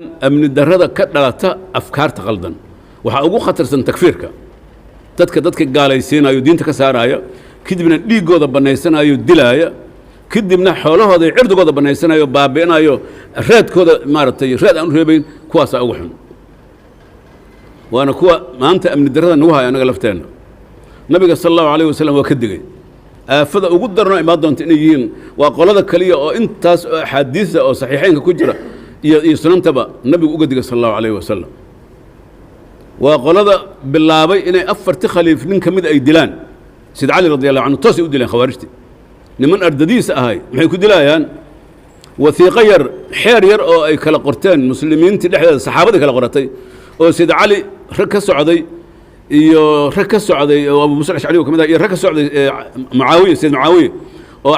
أمن الدرادة كدلتا أفكار تقلدن وحأقول خطر سن تكفيرك dadka gaalaysiinayo diinta ka saaraya kadibna dhiigooda banaysanayo dilaya kadibna xoolahooda cirdagooda banaysanayo baabeanayo raadkooda maartay raad aan reebayn kuwaas ugu xun waana kuwa maanta amni darada nagu haya anaga lafteena nabiga sallallahu alayhi wasallam waa ka digay aafada ugu darno imaad doonta inay yihiin waa qolada kaliya oo intaas xadiisa oo saxiixeynka ku jira iyo sunantaba nabigu uga digay sallallahu alayhi wasallam وقلدا باللابي إن أفرت خليف من كمد أي دلان سيد علي رضي الله عنه توسي ودلان خوارجتي لمن أردديس هاي ما يكون دلايان وثيقير حير أو أي كلا قرتين مسلمين تلحى صحابة كلا قرتي أو سيد علي ركز سعودي ركز سعودي أبو موسى الأشعري وكمدا ركز سعودي معاوية سيد معاوية أو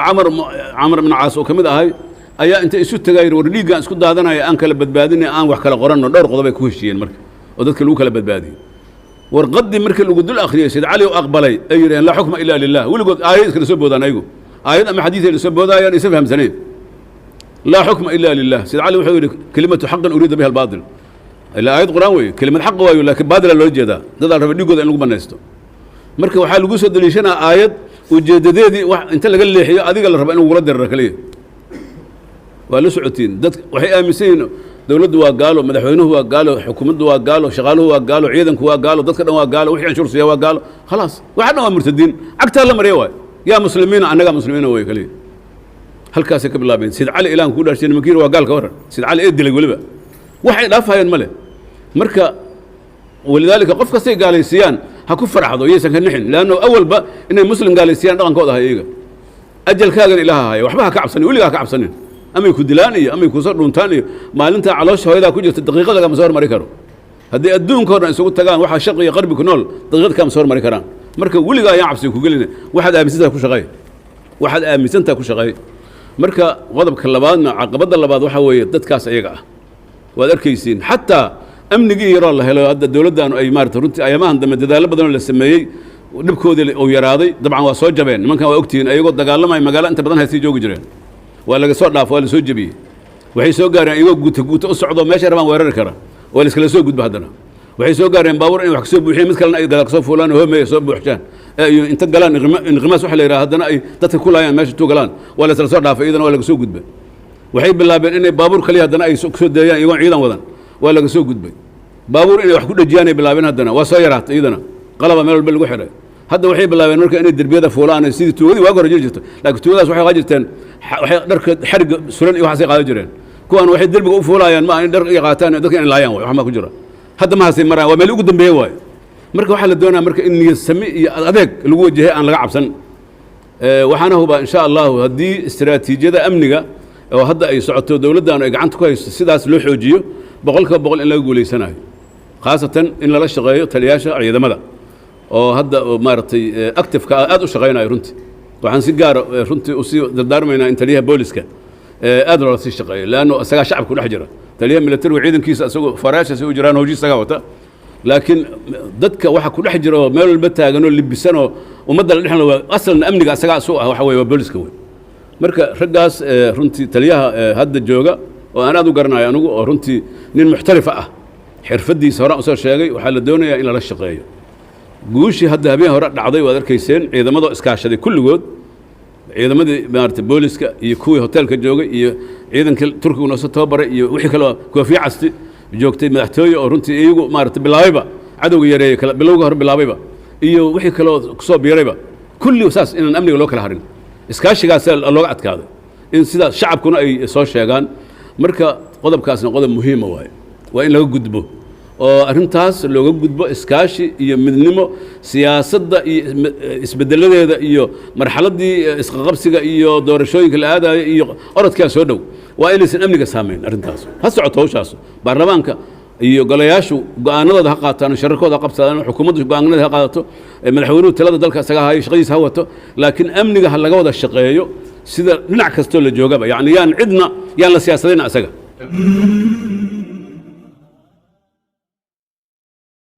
عمر بن عاص وكمدا هاي أيا أنت إيش تغير ورليق أن سكود هذا أنا أنكل بدبادني أن وحكلا قرنا دور قضبة كوشين مرك ودك الوكالة بدبادي ورقدي مركل الوجود الآخرية سيد علي وأقبلي أيرين لا حكم إلا لله ولقد آيات كل سبوا ذا نيجو آيات أما حديث اللي سبوا ذا يعني يسفهم سنين لا حكم إلا لله سيد علي وحول كلمة حق أريد بها الباطل إلا آيات قرآنية كلمة حق ويقول لكن باطل الوجه ذا ده الرب يقول أن لقمة نستو مركل وحال جوسد اللي شنا آيات وجددي أنت اللي قال لي هذه قال الرب أنه ورد الركلية ولسعتين ده وحي آمسين دولته وقالوا مدحوينه وقالوا حكومته وقالوا شغاله وقالوا عيدنك وقالوا ضدك وقالوا وحي عنشور سيا وقالوا خلاص وحنا مرتدين اكثر لما ريوا يا مسلمين انا مسلمين وي كلي هل كاسك بالله بين سيد علي الان كل شيء مكير وقال كور سيد علي ادي لي ولبا وحي دافاين مله مركا ولذلك قف كسي قال سيان هكو فرحدو يسن كنحن لانه اول ان المسلم قال سيان دقنكودا هيغا اجل كاغن الها هي وحبها كعبسن وليغا كعبسنين أما يكون دلاني أما يكون صار تاني ما أنت على وش هذا كوجة الدقيقة كم صار مريكرو هدي أدون كورن سووا تجان واحد شقي قرب كنول دقيقة كم صار مريكران مركب ولي جاي يعبس يقول لنا واحد أمسنته كوش غاي واحد أمسنته كوش غاي مركب غضب كلبان عقبض الله بعض وحوي ضد كاس أيقع وذركيسين حتى أمن جي يرى الله هلا هذا الدولة ده أي مارت رنت أيامها عندما تدال بدل السماي ونبكود أو يراضي طبعا وصوت جبين من كان وقتين أيقول دقال ما مقال أنت بدل هسي جو جرين ولا صار ضعف ولا سوق جبي وحي سوق قارن ايغو قوت اصعدوا ماشي ربان ويرر كره ولا اسكلا سوق قد بهدنا وحي سوق قارن باور ان wax soo buuxiyay mid kalena ay dalaq soo fuulaan oo meey soo buuxjaan inta galaan inqimaas waxa la yiraahdo ay dadka ku laayaan meesha tu galaan wala soo dhaafay idan wala soo gudbay waxay bilaabeen inay baabuur kaliya hadana ay soo deeyaan iyago ciidan wadan wala soo gudbay baabuur inay wax ku dhajiyaan ay bilaabeen hadana waa soo yaraatay idana qalaba meel walba lagu xiray hadda waxay bilaabeen marka inay darbiyada fuulaan sidii tuugadi waa gorjir jirto laakiin tuugadaas waxay qaajirteen waxay dharka xarig suran iyo waxa ay qaado jireen kuwan waxay darbiga u fuulayaan ma in dhar ay qaataan dadka in laayaan wax ma ku jira hadda ma haasay maraa waa meel ugu dambeeyay waay marka waxa la doonaa marka in niyad sami iyo adeeg lagu wajahay aan laga cabsan waxaana huba insha Allah hadii istiraatiijiyada amniga oo hadda ay socoto dawladdan ay gacanta ku haysto sidaas loo xoojiyo boqolkiiba in laga guuleysanayo khaasatan in la shaqeeyo taliyaasha ciidamada oo hadda maartay active ka aad u shaqeynaayo runtii waxaan si gaar runtii u sii dardaarmaynaa in taliyaha booliska aad loo sii shaqeeyo laano asaga shacabku dhex jira taliyaha military ciidankiisa asagoo faraasha si u jiraan hoojiisaga wata laakiin dadka waxa ku dhex jira oo meel walba taagan oo libisan oo ummadda la dhexna waa aslan amniga asaga soo ah waxa weeye booliska weey marka raggaas runtii taliyaha hadda jooga oo aan aad u garanayo anigu oo runtii nin muxtarif ah xirfadiisa hore u soo sheegay waxa la doonayaa in la shaqeeyo guushi hadda habeen hore dhacday waad arkayseen ciidamada iskaashaday kulligood ciidamadii maartay booliska iyo kuwii hotelka joogay iyo ciidanka turkiga noo soo tababaray iyo wixii kale koofiya casti joogtay madaxtooye oo runtii iyagu maartay bilaabayba cadowga yareeyay kala bilowga hore bilaabayba iyo wixii kale ku soo biirayba kulli saas in amniga loo kala harin iskaashigaas looga adkaaday in sida shacabkuna ay soo sheegaan marka qodobkaasna qodob muhiim ah waa in laga gudbo oo arintaas looga gudbo iskaashi iyo midnimo siyaasadda iyo isbedeladeeda iyo marxaladii isqaqabsiga iyo doorashooyinka la aadayo iyo orodka soo dhow waa inaysan amniga saameyn arintaas ha socoto hawshaas baarlamaanka iyo golayaashu go'aanadooda ha qaataan shararkooda qabsadaan xukuumaddu go'aanadooda ha qaadato madaxweynuhu talada dalka isaga hayo shaqadiisa ha wato laakiin amniga ha laga wada shaqeeyo sida dhinac kastoo la joogaba yacni yaan la siyaasadayna asaga